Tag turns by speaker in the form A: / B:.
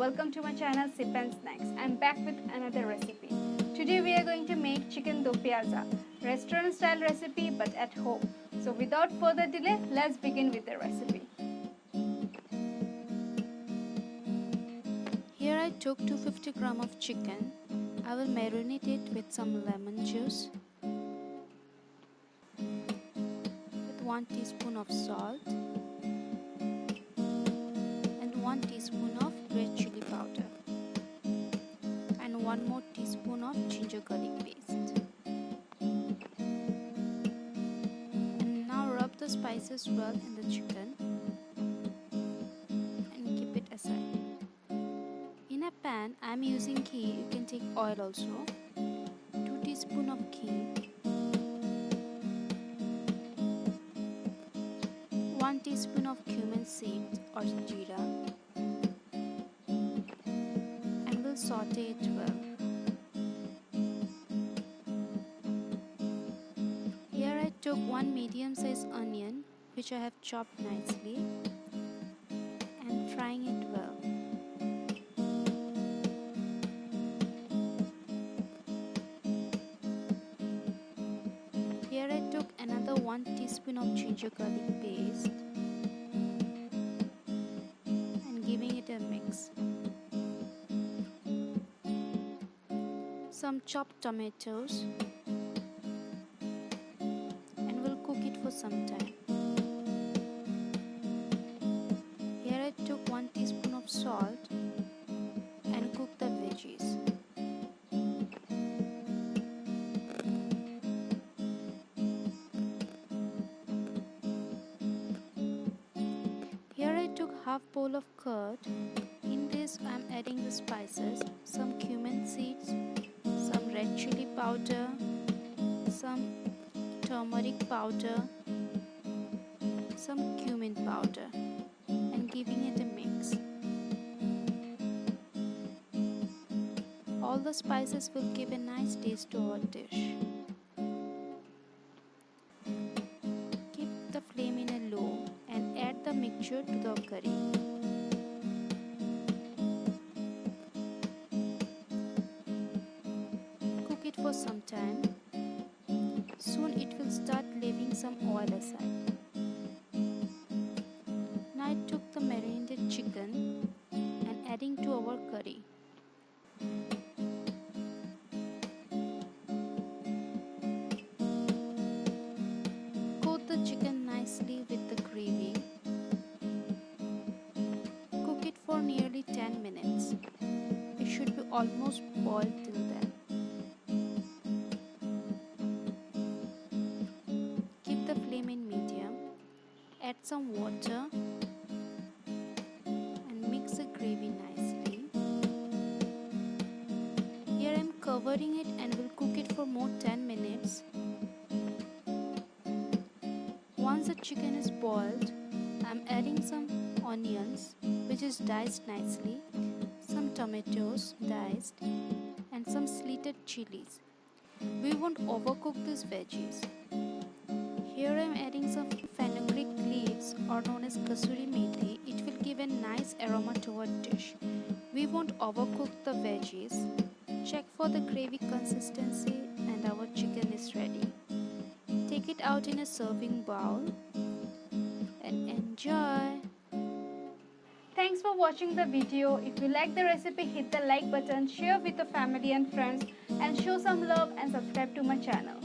A: welcome to my channel Sip and Snacks. I'm back with another recipe. Today we are going to make chicken do pyaza, restaurant style recipe but at home. So without further delay, let's begin with the recipe.
B: Here I took 250 gram of chicken. I will marinate it with some lemon juice, with 1 teaspoon of salt and 1 teaspoon of red chili powder and 1 more teaspoon of ginger garlic paste. And now rub the spices well in the chicken and keep it aside. In a pan, I am using ghee. You can take oil also. 2 teaspoon of ghee, 1 teaspoon of cumin seeds or jeera, and we'll saute it well. Here I took 1 medium-sized onion which I have chopped nicely and frying it well. Here I took another 1 teaspoon of ginger garlic paste and giving it a mix. Some chopped tomatoes and we'll cook it for some time. Here I took 1 teaspoon of salt and cook the veggies. Here I took half bowl of curd. In this I am adding the spices, some cumin seeds, some red chili powder, some turmeric powder, some cumin powder and giving it a mix. All the spices will give a nice taste to our dish. Keep the flame in a low and add the mixture to the curry. Cook it for some time. Soon it will start leaving some oil aside. Now I took the marinated chicken and adding to our curry. Coat the chicken nicely with the gravy. Cook it for nearly 10 minutes. It should be almost boiled till then. Keep the flame in medium. Add some water and mix the gravy nicely. Here I am covering it and will cook it for more 10 minutes. Once the chicken is boiled, I am adding some onions which is diced nicely, some tomatoes diced and some slitted chilies. We won't overcook these veggies. Here I am adding some Fenugreek Leaves or known as kasuri methi. It will give a nice aroma to our dish. We won't overcook the veggies. Check for the gravy consistency and our chicken is ready. Take it out in a serving bowl and enjoy.
A: Thanks for watching the video. If you like the recipe, hit the like button, share with the family and friends and show some love and subscribe to my channel.